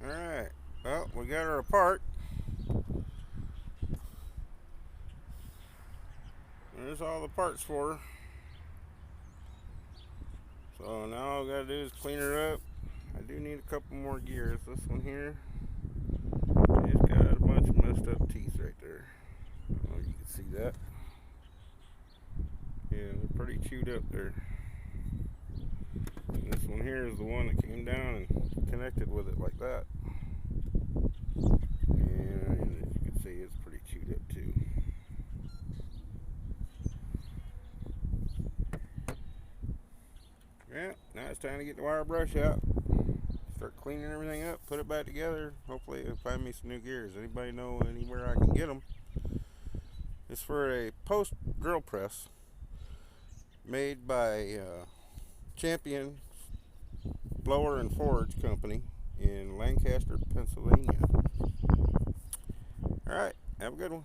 Alright, well, we got her apart. There's all the parts for her. So now all I gotta do is clean her up. I do need a couple more gears. This one here, it's got a bunch of messed up teeth right there. Oh, you can see that. Yeah, they're pretty chewed up there. And this one here is the one that came down and connected with it like that. And as you can see, it's pretty chewed up too. Yeah, now it's time to get the wire brush out. Start cleaning everything up, put it back together. Hopefully it'll find me some new gears. Anybody know anywhere I can get them? It's for a post drill press made by Champion Blower and Forge Company in Lancaster, Pennsylvania. Alright, have a good one.